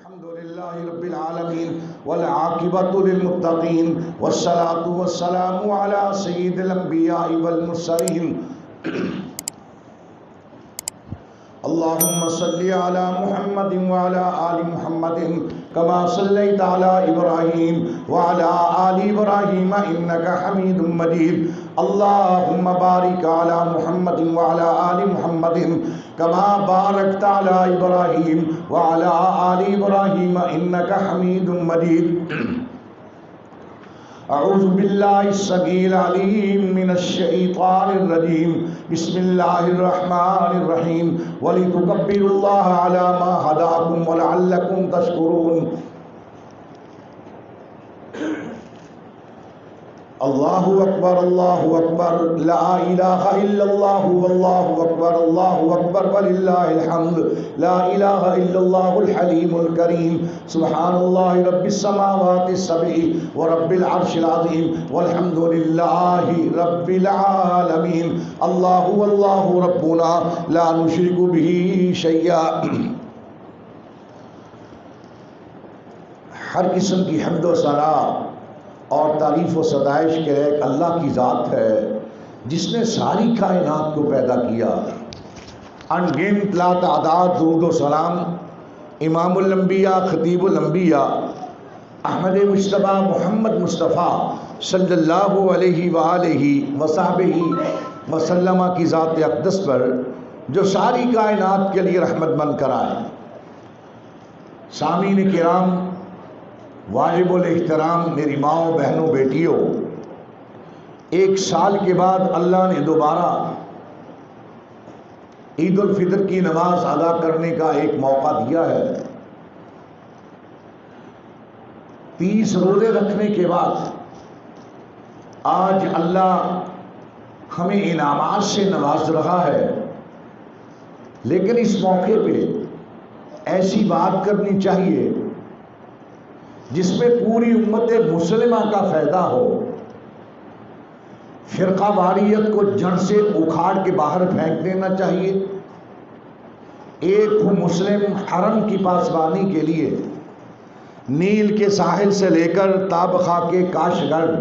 الحمد لله رب العالمين والعاقبة للمتقين والصلاة والسلام على سيد الأنبياء والمرسلين اللهم صل على محمد وعلى آل محمد كما صليت على إبراهيم وعلى آل إبراهيم إنك حميد مجيد اللهم بارك على محمد وعلى آل محمد كما باركت على إبراهيم وعلى آل إبراهيم إنك حميد مجيد أعوذ بالله السميع العليم من الشيطان الرجيم بسم الله الرحمن الرحيم ولتكبروا الله على ما هداكم ولعلكم تشكرون اللہ اکبر لا الہ الا اللہ واللہ اکبر وللہ الحمد لا الہ الا اللہ الحلیم الکریم سبحان اللہ رب السماوات السبع ورب العرش العظیم والحمد للہ رب العالمین اللہ واللہ ربنا لا نشرک به شیئا۔ ہر قسم کی حمد و ثنا اور تعریف و ستائش کے ایک اللہ کی ذات ہے جس نے ساری کائنات کو پیدا کیا۔ ان گنت لا تعداد درود و سلام امام الانبیاء خطیب الانبیاء احمد مجتبیٰ محمد مصطفیٰ صلی اللہ علیہ وآلہ وصحبہ وسلم کی ذات اقدس پر جو ساری کائنات کے لیے رحمت بن کر آئے۔ سامعین کرام، واجب الاحترام میری ماؤں بہنوں بیٹیوں، ایک سال کے بعد اللہ نے دوبارہ عید الفطر کی نماز ادا کرنے کا ایک موقع دیا ہے۔ 30 روزے رکھنے کے بعد آج اللہ ہمیں انعامات سے نواز رہا ہے، لیکن اس موقع پہ ایسی بات کرنی چاہیے جس میں پوری امت مسلمہ کا فائدہ ہو۔ فرقہ واریت کو جڑ سے اکھاڑ کے باہر پھینک دینا چاہیے۔ ایک مسلم حرم کی پاسبانی کے لیے نیل کے ساحل سے لے کر تابخا کے کاش گڑھ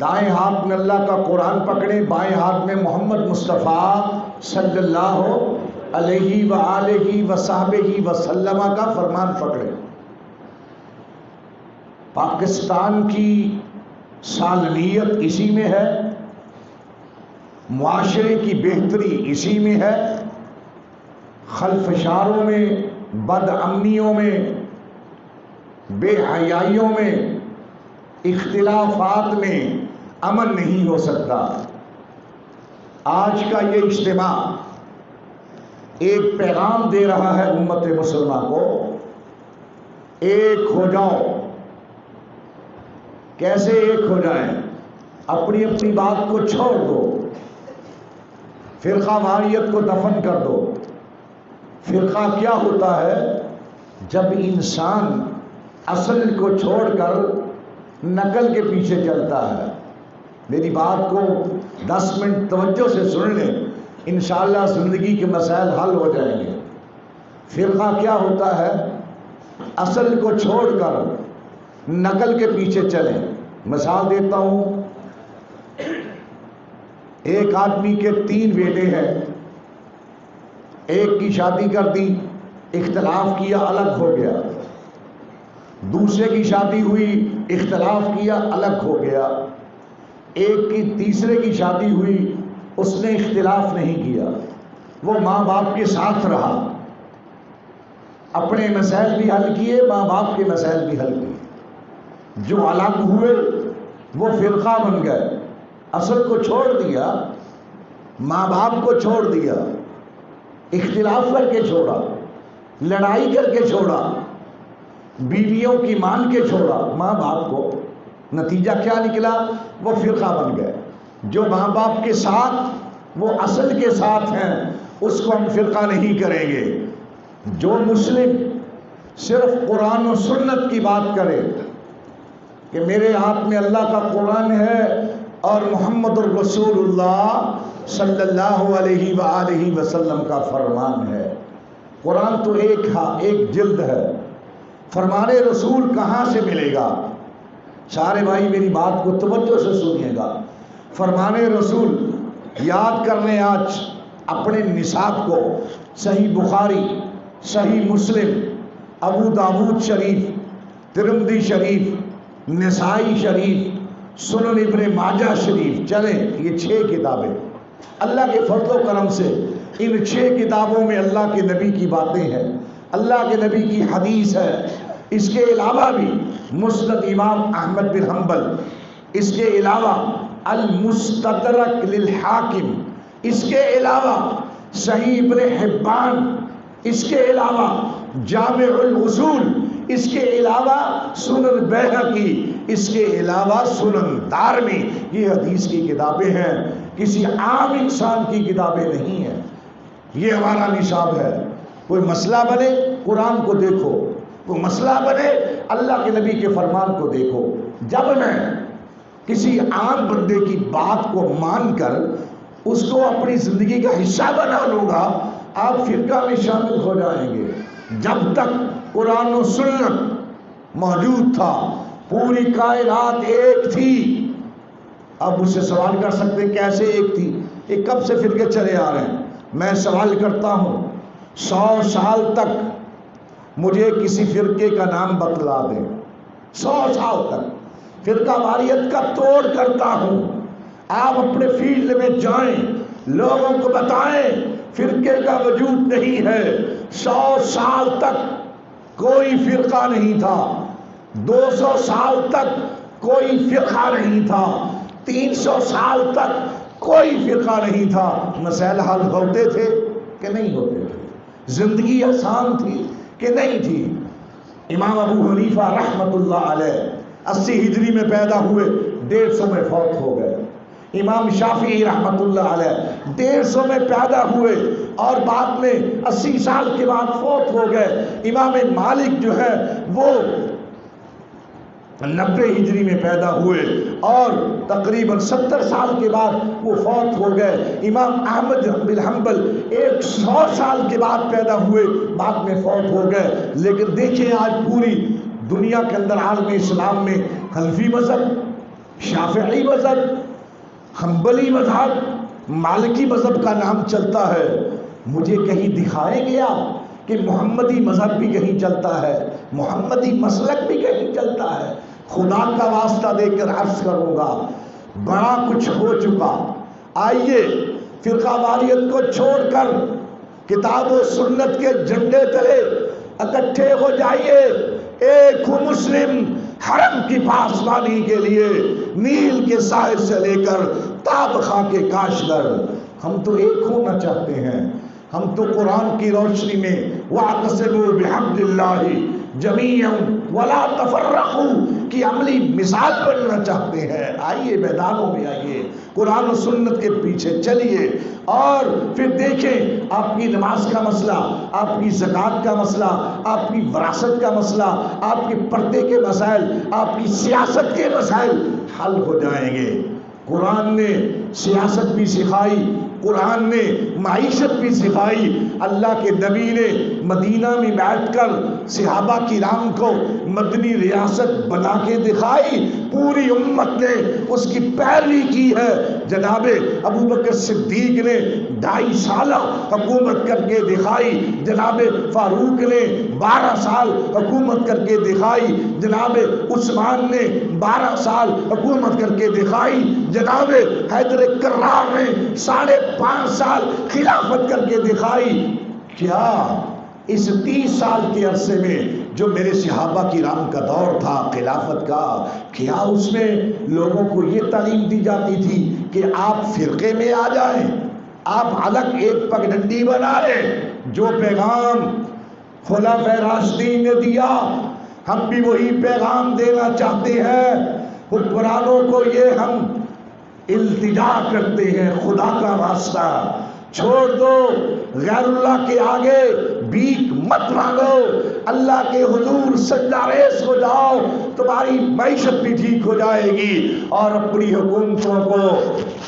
دائیں ہاتھ میں اللہ کا قرآن پکڑے، بائیں ہاتھ میں محمد مصطفیٰ صلی اللہ علیہ وآلہ وصحبہ وسلم کا فرمان پکڑے۔ پاکستان کی سالمیت اسی میں ہے، معاشرے کی بہتری اسی میں ہے، خلفشاروں میں، بد امنیوں میں، بے حیائیوں میں، اختلافات میں امن نہیں ہو سکتا۔ آج کا یہ اجتماع ایک پیغام دے رہا ہے امت مسلمہ کو، ایک ہو جاؤ۔ کیسے ایک ہو جائیں؟ اپنی اپنی بات کو چھوڑ دو، فرقہ واریت کو دفن کر دو۔ فرقہ کیا ہوتا ہے؟ جب انسان اصل کو چھوڑ کر نقل کے پیچھے چلتا ہے۔ میری بات کو 10 منٹ توجہ سے سن لیں، انشاءاللہ زندگی کے مسائل حل ہو جائیں گے۔ فرقہ کیا ہوتا ہے؟ اصل کو چھوڑ کر نقل کے پیچھے چلیں۔ مثال دیتا ہوں، ایک آدمی کے 3 بیٹے ہیں، ایک کی شادی کر دی، اختلاف کیا، الگ ہو گیا۔ دوسرے کی شادی ہوئی، اختلاف کیا، الگ ہو گیا۔ ایک کی تیسرے کی شادی ہوئی، اس نے اختلاف نہیں کیا، وہ ماں باپ کے ساتھ رہا، اپنے مسائل بھی حل کیے، ماں باپ کے مسائل بھی حل کیے۔ جو الگ ہوئے وہ فرقہ بن گئے، اصل کو چھوڑ دیا، ماں باپ کو چھوڑ دیا، اختلاف کر کے چھوڑا، لڑائی کر کے چھوڑا، بیویوں کی مان کے چھوڑا ماں باپ کو۔ نتیجہ کیا نکلا؟ وہ فرقہ بن گئے۔ جو ماں باپ کے ساتھ، وہ اصل کے ساتھ ہیں، اس کو ہم فرقہ نہیں کریں گے۔ جو مسلم صرف قرآن و سنت کی بات کرے کہ میرے ہاتھ میں اللہ کا قرآن ہے اور محمد الرسول اللہ صلی اللہ علیہ وآلہ وسلم کا فرمان ہے، قرآن تو ایک جلد ہے، فرمان رسول کہاں سے ملے گا؟ سارے بھائی میری بات کو توجہ سے سنیے گا۔ فرمان رسول یاد کر لیں آج اپنے نصاب کو، صحیح بخاری، صحیح مسلم، ابو داود شریف، ترمذی شریف، نسائی شریف، سنن ابن ماجہ شریف، چلیں یہ 6 کتابیں اللہ کے فضل و کرم سے، ان 6 کتابوں میں اللہ کے نبی کی باتیں ہیں، اللہ کے نبی کی حدیث ہے۔ اس کے علاوہ بھی مسند امام احمد بن حنبل، اس کے علاوہ المستدرک للحاکم، اس کے علاوہ صحیح ابن حبان، اس کے علاوہ جامع الاصول، اس کے علاوہ سنن بیہقی، اس کے علاوہ سنن دارمی، یہ حدیث کی کتابیں ہیں، کسی عام انسان کی کتابیں نہیں ہیں۔ یہ ہمارا نصاب ہے۔ کوئی مسئلہ بنے قرآن کو دیکھو، کوئی مسئلہ بنے اللہ کے نبی کے فرمان کو دیکھو۔ جب میں کسی عام بندے کی بات کو مان کر اس کو اپنی زندگی کا حصہ بنا لوں گا، آپ فرقہ میں شامل ہو جائیں گے۔ جب تک قرآن و سنت موجود تھا، پوری کائنات ایک تھی۔ اب مجھ سے سوال کر سکتے ہیں کیسے ایک تھی؟ یہ کب سے فرقے چلے آ رہے ہیں؟ میں سوال کرتا ہوں 100 سال تک مجھے کسی فرقے کا نام بتلا دیں، 100 سال تک فرقہ واریت کا توڑ کرتا ہوں۔ آپ اپنے فیلڈ میں جائیں، لوگوں کو بتائیں فرقے کا وجود نہیں ہے۔ 100 سال تک کوئی فرقہ نہیں تھا، 200 سال تک کوئی فرقہ نہیں تھا، 300 سال تک کوئی فرقہ نہیں تھا۔ مسائل حل ہوتے تھے کہ نہیں ہوتے تھے؟ زندگی آسان تھی کہ نہیں تھی؟ امام ابو حنیفہ رحمت اللہ علیہ 80 ہجری میں پیدا ہوئے، 150 میں فوت ہو گئے۔ امام شافعی رحمت اللہ علیہ 150 میں پیدا ہوئے اور بعد میں 80 سال کے بعد فوت ہو گئے۔ امام مالک جو ہے وہ 90 ہجری میں پیدا ہوئے اور تقریباً 70 سال کے بعد وہ فوت ہو گئے۔ امام احمد بن حنبل 100 سال کے بعد پیدا ہوئے، بعد میں فوت ہو گئے۔ لیکن دیکھیں آج پوری دنیا کے اندر عالم اسلام میں حنفی مذہب، شافعی مذہب، حنبلی مذہب، مالکی مذہب کا نام چلتا ہے۔ مجھے کہیں دکھائیں گے آپ کہ محمدی مذہب بھی کہیں چلتا ہے، محمدی مسلک بھی کہیں چلتا ہے؟ خدا کا واسطہ دے کر عرض کروں گا، بڑا کچھ ہو چکا۔ آئیے فرقہ واریت کو چھوڑ کر کتاب و سنت کے جھنڈے تلے اکٹھے ہو جائیے۔ ایک ہو مسلم حرم کی پاسبانی کے لیے، نیل کے ساحل سے لے کر تاب خاں کے کاشگر۔ ہم تو ایک ہونا چاہتے ہیں، ہم تو قرآن کی روشنی میں وَاعْتَصِمُوا بِحَبْلِ اللَّهِ جَمِيعًا وَلَا تَفَرَّقُوا کی عملی مثال بننا چاہتے ہیں۔ آئیے میدانوں میں آئیے، قرآن و سنت کے پیچھے چلیے اور پھر دیکھیں آپ کی نماز کا مسئلہ، آپ کی زکوٰۃ کا مسئلہ، آپ کی وراثت کا مسئلہ، آپ کے پردے کے مسائل، آپ کی سیاست کے مسائل حل ہو جائیں گے۔ قرآن نے سیاست بھی سکھائی، قرآن نے معیشت بھی سکھائی۔ اللہ کے نبی نے مدینہ میں بیٹھ کر صحابہ کرام کو مدنی ریاست بنا کے دکھائی، پوری امت نے اس کی پیروی کی ہے۔ جناب ابو بکر صدیق نے 2.5 سال حکومت کر کے دکھائی، جناب فاروق نے 12 سال حکومت کر کے دکھائی، جناب عثمان نے 12 سال حکومت کر کے دکھائی، جناب حیدر کرار نے 5.5 سال خلافت کر کے دکھائی۔ کیا اس 30 سال کے عرصے میں جو میرے صحابہ کرام کا دور تھا خلافت کا، کیا اس میں لوگوں کو یہ تعلیم دی جاتی تھی کہ آپ فرقے میں آ جائیں، آپ الگ ایک پگڈنڈی بنا لیں؟ جو پیغام خلفائے راشدین نے دیا، ہم بھی وہی پیغام دینا چاہتے ہیں۔ حکمرانوں کو یہ ہم التجا کرتے ہیں، خدا کا واسطہ چھوڑ دو، غیر اللہ کے آگے بھیک مت مانگو، اللہ کے حضور سجدہ ریز ہو جاؤ، تمہاری معیشت بھی ٹھیک ہو جائے گی، اور اپنی حکومتوں کو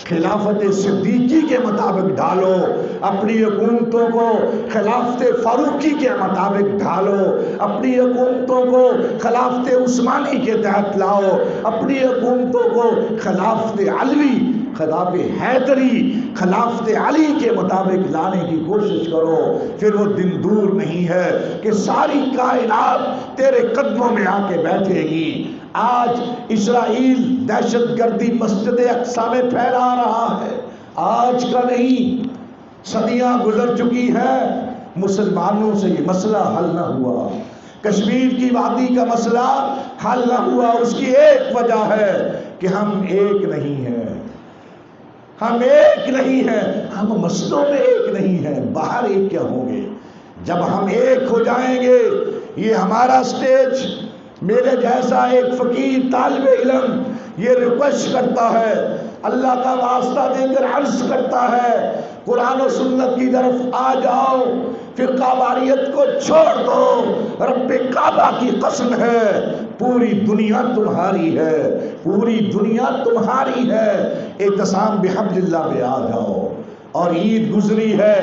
خلافت صدیقی کے مطابق ڈھالو، اپنی حکومتوں کو خلافت فاروقی کے مطابق ڈھالو، اپنی حکومتوں کو خلافت عثمانی کے تحت لاؤ، اپنی حکومتوں کو خلافت علوی، خلافت حیدری، خلافت علی کے مطابق لانے کی کوشش کرو، پھر وہ دن دور نہیں ہے کہ ساری کائنات تیرے قدموں میں آ کے بیٹھے گی۔ آج اسرائیل دہشت گردی مسجد اقصی میں پھیلا رہا ہے، آج کا نہیں، صدیاں گزر چکی ہے، مسلمانوں سے یہ مسئلہ حل نہ ہوا، کشمیر کی وادی کا مسئلہ حل نہ ہوا۔ اس کی ایک وجہ ہے کہ ہم ایک نہیں ہیں، ہم ایک نہیں ہیں، ہم مسئلوں میں ایک نہیں ہیں، باہر ایک کیا ہوں گے؟ جب ہم ایک ہو جائیں گے، یہ ہمارا سٹیج، میرے جیسا ایک فقیر طالب علم یہ ریکویسٹ کرتا ہے، اللہ کا واسطہ دے کر عرض کرتا ہے، قرآن و سنت کی طرف آ جاؤ، فرقہ واریت کو چھوڑ دو، رب کعبہ کی قسم ہے پوری دنیا تمہاری ہے، پوری دنیا تمہاری ہے، اعتصام بحبل اللہ میں آ جاؤ۔ اور عید گزری ہے،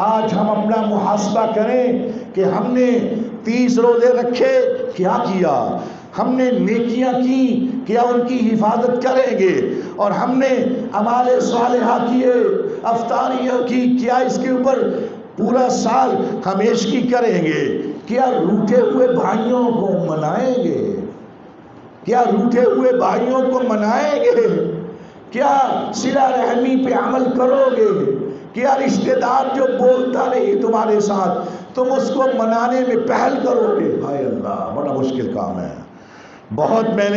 آج ہم اپنا محاسبہ کریں کہ ہم نے 30 روزے رکھے، کیا کیا؟ ہم نے نیکیاں کی، کیا ان کی حفاظت کریں گے؟ اور ہم نے اعمال صالحہ کیے، افطاریاں کی، کیا اس کے اوپر پورا سال ہمیشگی کریں گے؟ کیا روٹھے ہوئے بھائیوں کو منائیں گے؟ کیا روٹھے ہوئے بھائیوں کو منائیں گے؟ کیا صلہ رحمی پہ عمل کرو گے؟ کیا رشتہ دار جو بولتا نہیں تمہارے ساتھ تم اس کو منانے میں پہل کرو گے؟ ہائے اللہ، بڑا مشکل کام ہے، بہت میں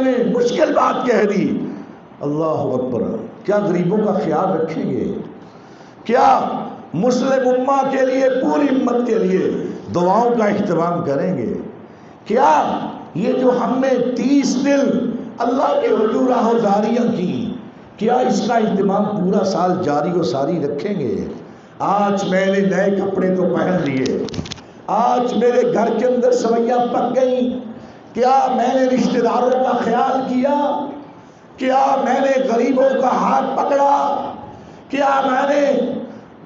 نے مشکل بات کہہ دی۔ اللہ اکبر، کیا غریبوں کا خیال رکھیں گے؟ کیا مسلم امہ کے لیے، پوری امت کے لیے دعاؤں کا اہتمام کریں گے؟ کیا یہ جو ہم نے 30 دن اللہ کے حضور آہوازاریاں کی، کیا اس کا اہتمام پورا سال جاری و ساری رکھیں گے؟ آج میں نے نئے کپڑے تو پہن لیے، آج میرے گھر کے اندر سویاں پک گئیں، کیا میں نے رشتہ داروں کا خیال کیا؟ کیا میں نے غریبوں کا ہاتھ پکڑا؟ کیا میں نے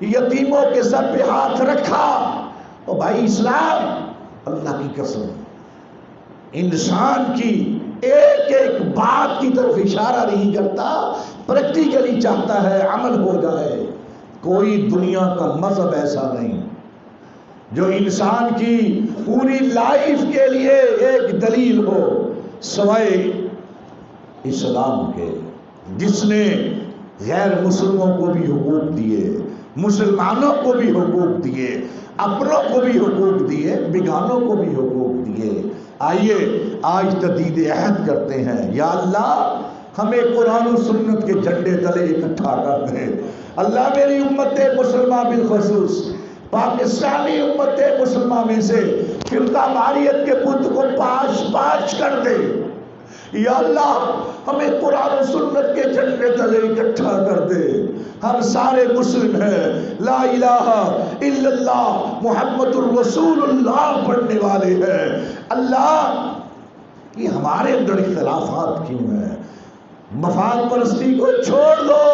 یتیموں کے سر پہ ہاتھ رکھا؟ اور بھائی اسلام اللہ کی قسم انسان کی ایک ایک بات کی طرف اشارہ نہیں کرتا، پریکٹیکلی چاہتا ہے عمل ہو جائے۔ کوئی دنیا کا مذہب ایسا نہیں جو انسان کی پوری لائف کے لیے ایک دلیل ہو سوائے اسلام کے، جس نے غیر مسلموں کو بھی حقوق دیے، مسلمانوں کو بھی حقوق دیے، اپنوں کو بھی حقوق دیے، بیگانوں کو بھی حقوق دیے۔ آئیے آج تجدید عہد کرتے ہیں، یا اللہ ہمیں قرآن و سنت کے جھنڈے تلے اکٹھا کر دے۔ اللہ میری امت مسلمہ بالخصوص پاکستانی امت مسلمہ میں سے فرقہ واریت کے بت کو پاش پاش کر دے۔ یا اللہ ہمیں قرآن و سنت کے جھنڈے تلے اکٹھا کر دے۔ ہم سارے مسلم ہیں، لا الہ الا اللہ محمد الرسول اللہ پڑھنے والے ہیں۔ اللہ یہ ہمارے اندر اختلافات کیوں ہیں؟ مفاد پرستی کو چھوڑ دو،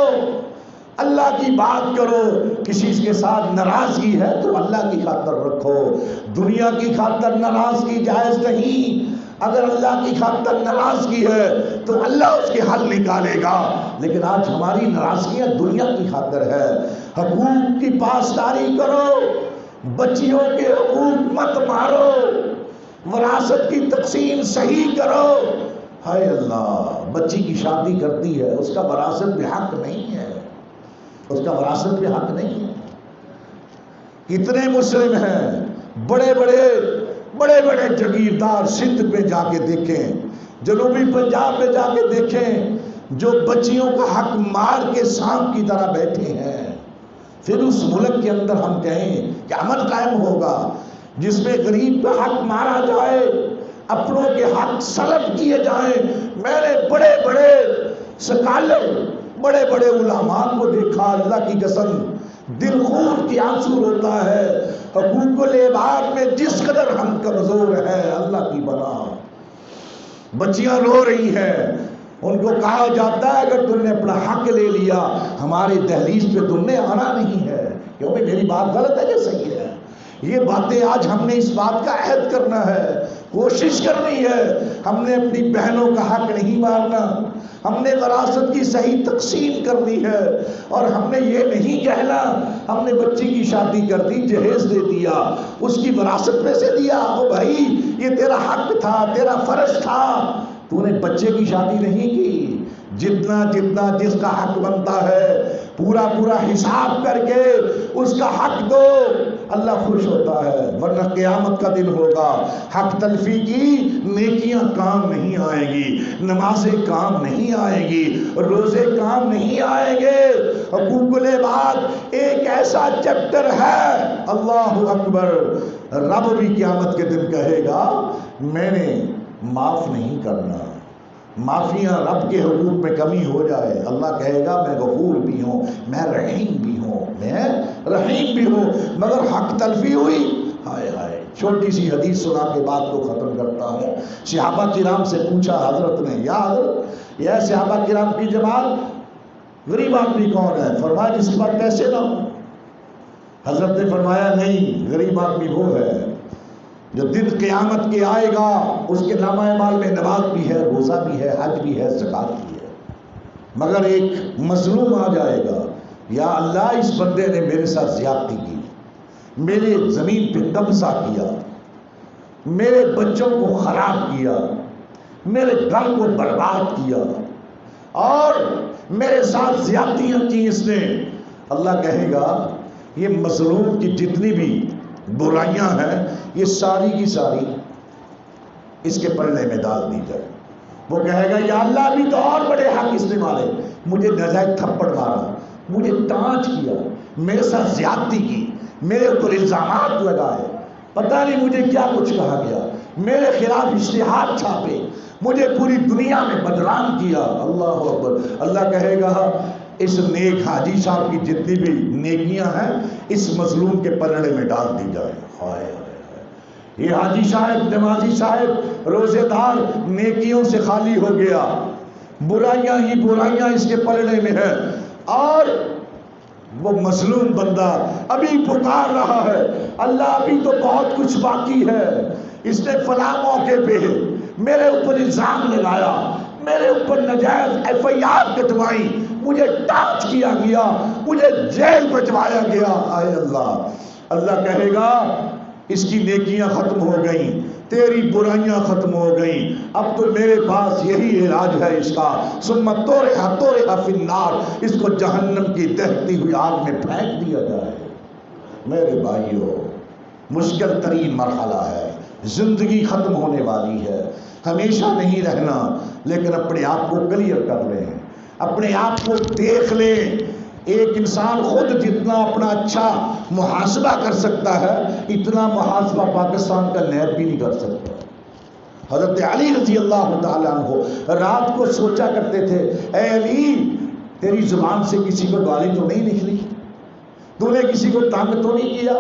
اللہ کی بات کرو۔ کسی کے ساتھ ناراضگی ہے تو اللہ کی خاطر رکھو، دنیا کی خاطر ناراضگی جائز نہیں۔ اگر اللہ کی خاطر ناراضگی ہے تو اللہ اس کے حل نکالے گا، لیکن آج ہماری ناراضگیاں دنیا کی خاطر ہے۔ حقوق کی پاسداری کرو، بچیوں کے حقوق مت مارو، وراثت کی تقسیم صحیح کرو۔ ہائے اللہ، بچی کی شادی کرتی ہے، اس کا وراثت پہ حق نہیں ہے، اس کا وراثت پہ حق نہیں ہے۔ کتنے مسلم ہیں، بڑے بڑے جگیردار سندھ پہ جا کے دیکھیں، جنوبی پنجاب میں جا کے دیکھیں، جو بچیوں کا حق مار کے سانپ کی طرح بیٹھے ہیں۔ پھر اس ملک کے اندر ہم کہیں کہ امن قائم ہوگا جس میں غریب کا حق مارا جائے، اپنوں کے حق سلب کیے جائیں۔ میں نے بڑے سکالر، بڑے علماء کو دیکھا، اللہ کی قسم دل خون کی آنسو روتا ہے حقوق العباد میں جس قدر ہم کمزور ہیں اللہ کی بنا. بچیاں رو رہی ہیں, ان کو کہا جاتا ہے اگر تم نے اپنا حق لے لیا ہمارے دہلیز پہ تم نے آنا نہیں ہے. کیوں بھائی میری بات غلط ہے کہ صحیح ہے؟ یہ باتیں آج ہم نے اس بات کا عہد کرنا ہے, کوشش کرنی ہے. ہم نے اپنی بہنوں کا حق نہیں مارنا, ہم نے وراثت کی صحیح تقسیم کرنی ہے, اور ہم نے یہ نہیں کہنا ہم نے بچی کی شادی کر دی, جہیز دے دیا, اس کی وراثت میں سے دیا. او بھائی یہ تیرا حق تھا, تیرا فرض تھا, تو نے بچے کی شادی نہیں کی. جتنا جتنا جس کا حق بنتا ہے پورا پورا حساب کر کے اس کا حق دو, اللہ خوش ہوتا ہے. ورنہ قیامت کا دن ہوگا, حق تلفی کی نیکیاں کام نہیں آئیں گی, نمازیں کام نہیں آئیں گی, روزے کام نہیں آئیں گے. حقوق العباد ایک ایسا چیپٹر ہے, اللہ اکبر, رب بھی قیامت کے دن کہے گا میں نے معاف نہیں کرنا. معافیاں رب کے حقوق میں کمی ہو جائے, اللہ کہے گا میں غفور بھی ہوں, میں رحیم بھی ہوں, میں رحیم بھی ہوں. مگر حق تلفی ہوئی, ہائے ہائے. چھوٹی سی حدیث سنا کے بات کو ختم کرتا ہوں. صحابہ کرام سے پوچھا حضرت نے, یا حضرت یا صحابہ کرام کی جماعت غریب آدمی کون ہے؟ فرمایا جس کے پاس پیسے نہ ہو. حضرت نے فرمایا نہیں, غریب آدمی وہ ہے جو دن قیامت کے آئے گا اس کے نامہ اعمال میں نماز بھی ہے, روزہ بھی ہے, حج بھی ہے, زکات بھی ہے, مگر ایک مظلوم آ جائے گا, یا اللہ اس بندے نے میرے ساتھ زیادتی کی, میرے زمین پہ قبضہ کیا, میرے بچوں کو خراب کیا, میرے گھر کو برباد کیا, اور میرے ساتھ زیادتیاں کی اس نے. اللہ کہے گا یہ مظلوم کی جتنی بھی برائیاں ہیں یہ ساری کی ساری اس کے پلڑے میں ڈال دی جائے. وہ کہے گا یا اللہ ابھی تو اور بڑے حق اس نے مارے, مجھے ناجائز تھپڑ مارا, مجھے ٹانچ کیا, میرے ساتھ زیادتی کی, میرے اوپر الزامات لگائے, پتہ نہیں مجھے کیا کچھ کہا گیا, میرے خلاف اشتہار چھاپے, مجھے پوری دنیا میں بدنام کیا. اللہ اکبر. اللہ کہے گا اس نیک حاجی صاحب کی جتنی بھی نیکیاں ہیں اس مظلوم کے پلڑے میں ڈال دی جائے. ہائے ہائے, یہ حاجی صاحب, نمازی صاحب, روزے دار نیکیوں سے خالی ہو گیا, برائیاں ہی برائیاں اس کے پلڑے میں ہے, اور وہ مظلوم بندہ ابھی پکار رہا ہے اللہ ابھی تو بہت کچھ باقی ہے, اس نے فلاں موقع پہ میرے اوپر الزام لگایا, میرے اوپر نجائز FIR کٹوائی, مجھے ٹارچ کیا گیا, مجھے جیل بھجوایا گیا. آئے اللہ. اللہ کہے گا اس کی نیکیاں ختم ہو گئیں, تیری برائیاں ختم ہو گئیں, اب تو میرے پاس یہی علاج ہے اس کا. ثم طرح فی النار, اس کو جہنم کی دہتی ہوئی آگ میں پھینک دیا جائے. میرے بھائیوں مشکل ترین مرحلہ ہے, زندگی ختم ہونے والی ہے, ہمیشہ نہیں رہنا, لیکن اپنے آپ کو کلیئر کر لیں, اپنے آپ کو دیکھ لیں. ایک انسان خود جتنا اپنا اچھا محاسبہ کر سکتا ہے اتنا محاسبہ پاکستان کا نیب بھی نہیں کر سکتا. حضرت علی رضی اللہ تعالیٰ عنہ رات کو سوچا کرتے تھے, اے علی تیری زبان سے کسی کو گالی تو نہیں نکلی, تو نے کسی کو تنگ تو نہیں کیا,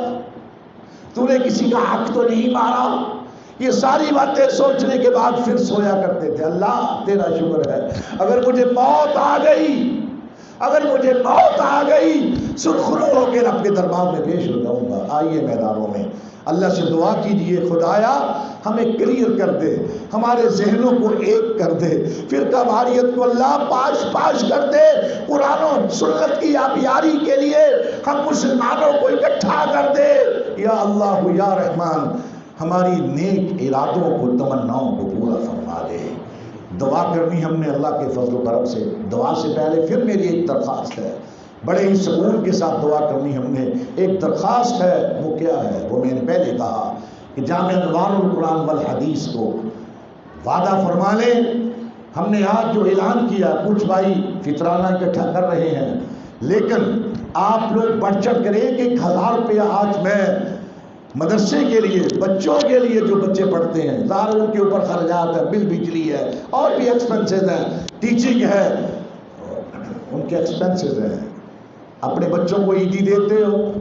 تو نے کسی کا حق تو نہیں مارا. یہ ساری باتیں سوچنے کے بعد پھر سویا کرتے تھے. اللہ تیرا شکر ہے, اگر مجھے موت آ گئی, اگر مجھے موت آ گئی سرخرو ہو کے رب کے دربار میں پیش ہو جاؤں گا. آئیے میدانوں میں اللہ سے دعا کیجئے, خدایا ہمیں کلیئر کر دے, ہمارے ذہنوں کو ایک کر دے, فرقہ واریت کو اللہ پاش پاش کر دے, قرآن و سنت کی آبیاری کے لیے ہم مسلمانوں کو اکٹھا کر دے. یا اللہ یا رحمان ہماری نیک ارادوں کو, تمناؤں کو پورا فرما دے. دعا کرنی ہم نے اللہ کے فضل و کرم سے. دعا سے پہلے پھر میری ایک درخواست ہے, بڑے ہی سکون کے ساتھ دعا کرنی ہم نے. ایک درخواست ہے, وہ کیا ہے, وہ میں نے پہلے کہا کہ جامع انوار القرآن والحدیث کو وعدہ فرما لیں. ہم نے آج جو اعلان کیا, کچھ بھائی فطرانہ اکٹھا کر رہے ہیں, لیکن آپ لوگ بڑھ چڑھ کریں کہ 1000 روپیہ آج میں مدرسے کے لیے, بچوں کے لیے جو بچے پڑھتے ہیں, ظاہر ان کے اوپر خرچات ہے, بل بجلی ہے, اور بھی ایکسپنسز ہیں, ٹیچنگ ہے, ان کے ایکسپنسز ہیں, اپنے بچوں کو عیدی دیتے ہو؟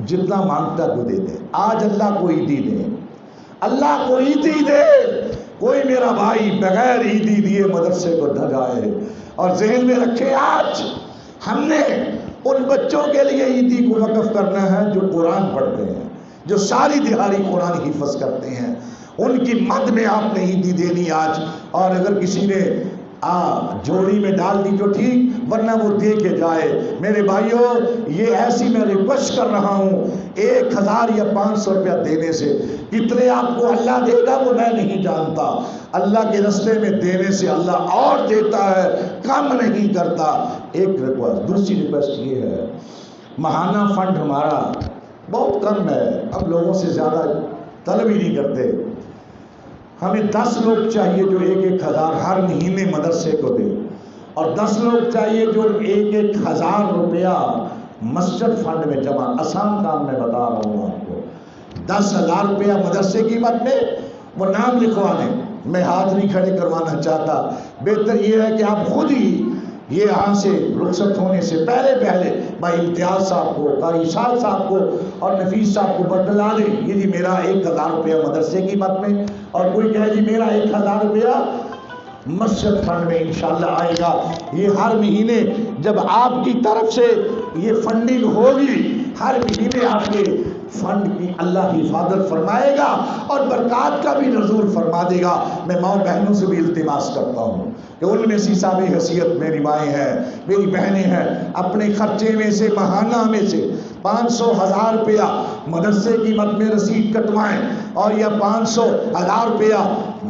جتنا مانگتا تو دیتے. آج اللہ کو عیدی دے، اللہ کو عیدی دے. کوئی میرا بھائی بغیر عیدی دیے مدرسے کو نہ جائے. اور ذہن میں رکھے آج ہم نے ان بچوں کے لیے عیدی کو وقف کرنا ہے جو قرآن پڑھتے ہیں، جو ساری دہاڑی قرآن حفظ کرتے ہیں. ان کی مد میں آپ نے عیدی دینی آج. اور اگر کسی نے جوڑی میں ڈال دی تو ٹھیک، ورنہ وہ دے کے جائے. میرے بھائیوں، یہ ایسی میں ریکویسٹ کر رہا ہوں، 1000 یا 500 روپیہ دینے سے کتنے آپ کو اللہ دے گا وہ میں نہیں جانتا. اللہ کے راستے میں دینے سے اللہ اور دیتا ہے، کم نہیں کرتا. ایک ریکویسٹ. دوسری ریکویسٹ یہ ہے، ماہانہ فنڈ ہمارا بہت کم ہے، اب لوگوں سے زیادہ طلب ہی نہیں کرتے. ہمیں 10 لوگ چاہیے جو 1,000 ہر مہینے مدرسے کو دے، اور 10 لوگ چاہیے جو 1,000 روپیہ مسجد فنڈ میں جمع. آسان کام میں بتا رہا ہوں آپ کو. 10,000 روپیہ مدرسے کی مد میں وہ نام لکھوا دیں. میں ہاتھ نہیں کھڑے کروانا چاہتا. بہتر یہ ہے کہ آپ خود ہی یہ یہاں سے رخصت ہونے سے پہلے بھائی امتیاز صاحب کو، قاری صاحب کو اور نفیس صاحب کو بتلا دیں، یہ جی میرا 1,000 روپیہ مدرسے کی مد میں، اور کوئی کہے جی میرا 1,000 روپیہ مسجد فنڈ میں انشاءاللہ آئے گا. یہ ہر مہینے جب آپ کی طرف سے یہ فنڈنگ ہوگی، ہر مہینے آپ کے فنڈ کی اللہ حفاظت فرمائے گا اور برکات کا بھی نزول فرما دے گا. میں ماؤں بہنوں سے بھی التماس کرتا ہوں کہ ان میں سی صاحب حیثیت میری مائیں ہیں، میری بہنیں ہیں، اپنے خرچے میں سے، ماہانہ میں سے 500 1000 روپیہ مدرسے کی مد میں رسید کٹوائیں، اور یا 500 1000 روپیہ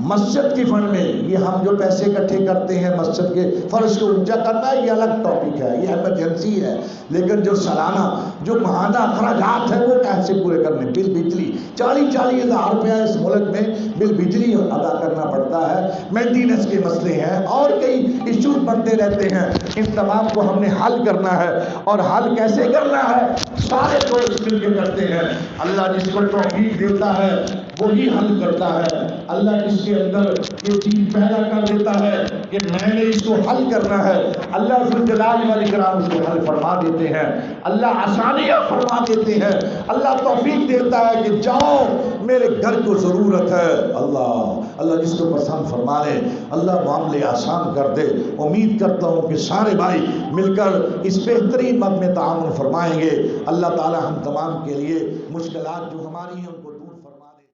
مسجد کی فنڈ میں. یہ ہم جو پیسے اکٹھے کرتے ہیں مسجد کے فرض کو اونچا کرنا ہے، یہ الگ ٹاپک ہے، یہ ایمرجنسی ہے. لیکن جو سالانہ جو ماہانہ اخراجات ہیں وہ کیسے پورے کرنے؟ بل بجلی 40 ہزار روپیہ اس ملک میں بل بجلی ادا کرنا پڑتا ہے. مینٹیننس کے مسئلے ہیں اور کئی ایشوز بڑھتے رہتے ہیں. ان تمام کو ہم نے حل کرنا ہے. اور حل کیسے کرنا ہے؟ سارے دوست مل کے کرتے ہیں. اللہ جس کو توفیق دیتا ہے وہی حل کرتا ہے. اللہ جس کے اندر یہ چیز پیدا کر دیتا ہے کہ میں نے اس کو حل کرنا ہے، اللہ ذوالجلال والاکرام اس کو حل فرما دیتے ہیں. اللہ آسانیاں فرما دیتے ہیں. اللہ توفیق دیتا ہے کہ جاؤ میرے گھر کو ضرورت ہے. اللہ جس کو پسند فرما لے، اللہ معاملے آسان کر دے. امید کرتا ہوں کہ سارے بھائی مل کر اس بہترین مد میں تعاون فرمائیں گے. اللہ تعالی ہم تمام کے لیے مشکلات جو ہماری ہیں